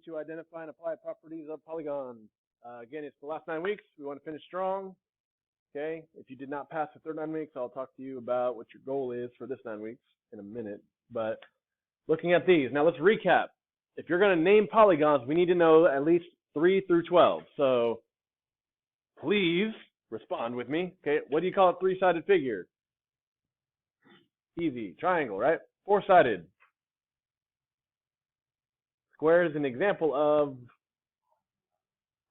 to identify and apply properties of polygons. Again, it's the last 9 weeks. We want to finish strong. Okay. If you did not pass the third 9 weeks, I'll talk to you about what your goal is for this 9 weeks in a minute. But looking at these, now let's recap. If you're going to name polygons, we need to know at least 3 through 12. So please respond with me. Okay. What do you call a three-sided figure? Easy. Triangle, right? Four-sided. Square is an example of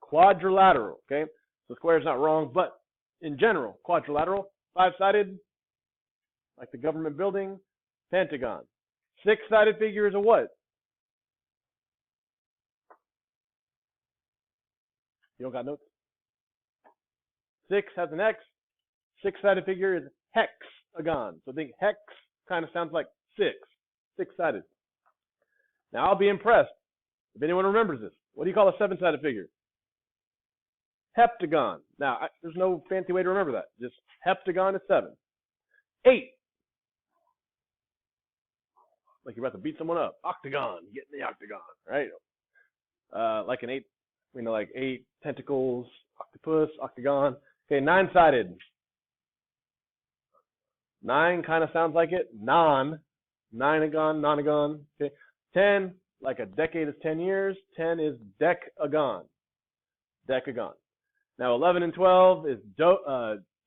quadrilateral, okay? So square is not wrong, but in general, quadrilateral. Five-sided, like the government building, pentagon. Six-sided figure is a what? You don't got notes? Six has an X. Six-sided figure is hexagon. So think hex kind of sounds like six. Six-sided. Now, I'll be impressed if anyone remembers this. What do you call a seven-sided figure? Heptagon. Now, there's no fancy way to remember that. Just heptagon is 7. 8. Like you're about to beat someone up. Octagon. Get in the octagon, right? Like an 8, like 8 tentacles, octopus, octagon. Okay, 9-sided. 9 kind of sounds like it. Nineagon, nonagon. Okay. 10, like a decade is 10 years. 10 is decagon. Decagon. Now 11 and 12 is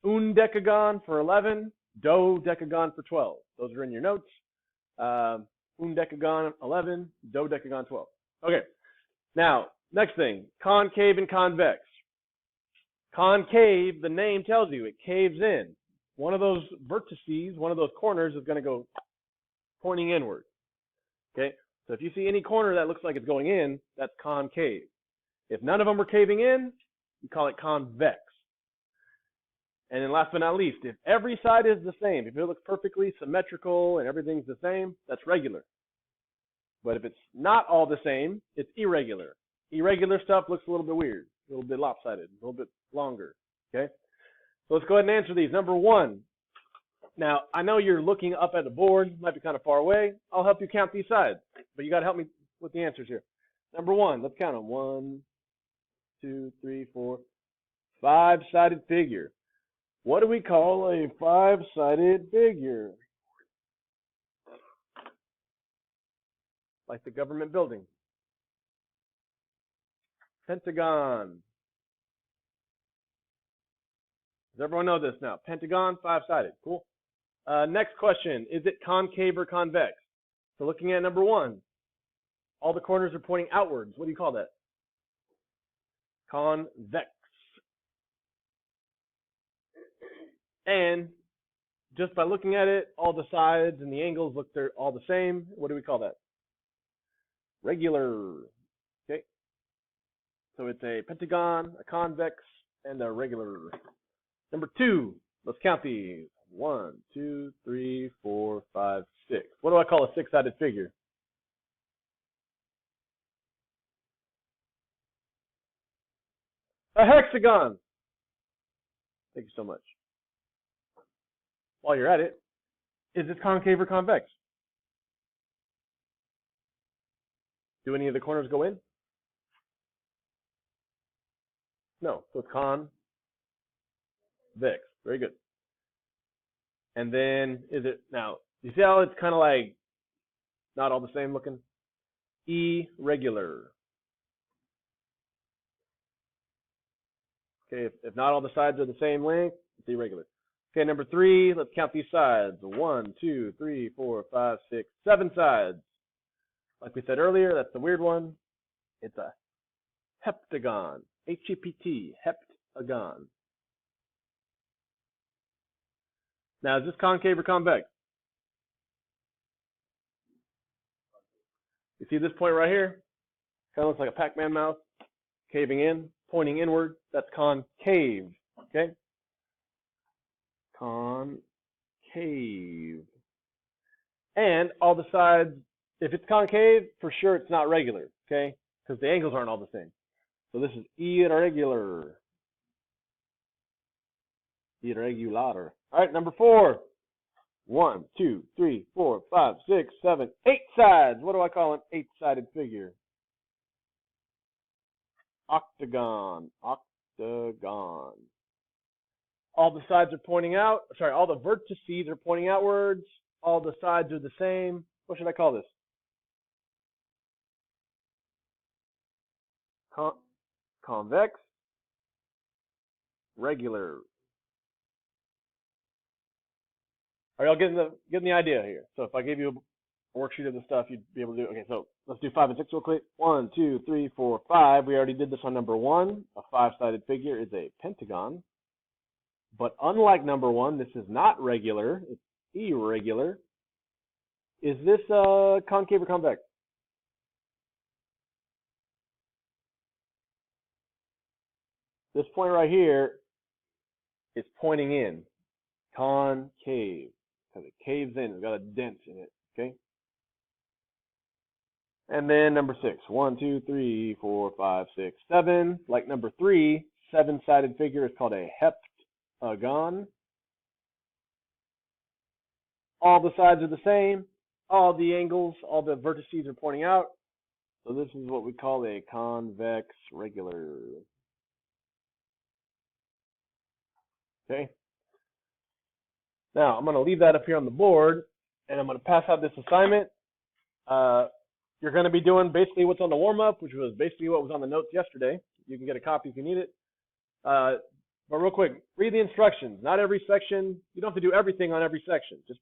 undecagon for 11, dodecagon for 12. Those are in your notes. Undecagon 11, dodecagon 12. Okay. Now, next thing, concave and convex. Concave, the name tells you, it caves in. One of those vertices, one of those corners is going to go pointing inward. Okay? So if you see any corner that looks like it's going in, that's concave. If none of them are caving in, you call it convex. And then last but not least, if every side is the same, if it looks perfectly symmetrical and everything's the same, that's regular. But if it's not all the same, it's irregular. Irregular stuff looks a little bit weird, a little bit lopsided, a little bit longer. Okay? So let's go ahead and answer these. Number 1. Now, I know you're looking up at the board, might be kind of far away. I'll help you count these sides, but you got to help me with the answers here. Number 1, let's count them. 1, 2, 3, 4, 5-sided figure. What do we call a 5-sided figure? Like the government building. Pentagon. Does everyone know this now? Pentagon, 5-sided. Cool. Next question, is it concave or convex? So looking at number 1, all the corners are pointing outwards. What do you call that? Convex. And just by looking at it, all the sides and the angles look they're all the same. What do we call that? Regular. Okay. So it's a pentagon, a convex, and a regular. Number 2, let's count these. 1, 2, 3, 4, 5, 6. What do I call a 6-sided figure? A hexagon. Thank you so much. While you're at it, is this concave or convex? Do any of the corners go in? No, so it's convex. Very good. And then, is it, now, you see how it's kind of like not all the same looking? Irregular. Okay, if not all the sides are the same length, it's irregular. Okay, number 3, let's count these sides. 1, 2, 3, 4, 5, 6, 7 sides. Like we said earlier, that's the weird one. It's a heptagon. H-E-P-T, heptagon. Now, is this concave or convex? You see this point right here? Kind of looks like a Pac-Man mouth, caving in, pointing inward. That's concave, okay? Concave. And all the sides, if it's concave, for sure it's not regular, okay? Because the angles aren't all the same. So this is irregular. Irregular. All right, number 4. 1, 2, 3, 4, 5, 6, 7, 8 sides. What do I call an 8-sided figure? octagon, octagon. All the sides are pointing out, sorry, all the vertices are pointing outwards. All the sides are the same. What should I call this? Convex, regular. Are y'all getting the idea here? So if I gave you a worksheet of the stuff, you'd be able to do. Okay, so let's do 5 and 6 real quick. 1, 2, 3, 4, 5. We already did this on number 1. A 5-sided figure is a pentagon. But unlike number 1, this is not regular. It's irregular. Is this concave or convex? This point right here is pointing in. Concave. Because it caves in. It's got a dent in it. Okay? And then number 6. 1, 2, 3, 4, 5, 6, 7. Like number 3, 7-sided figure is called a heptagon. All the sides are the same. All the angles, all the vertices are pointing out. So this is what we call a convex regular. Okay. Now I'm going to leave that up here on the board, and I'm going to pass out this assignment. You're going to be doing basically what's on the warm-up, which was basically what was on the notes yesterday. You can get a copy if you need it. But real quick, read the instructions. Not every section. You don't have to do everything on every section. Just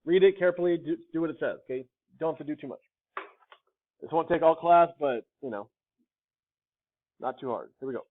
read it carefully. Do what it says. Okay. Don't have to do too much. This won't take all class, but, you know, not too hard. Here we go.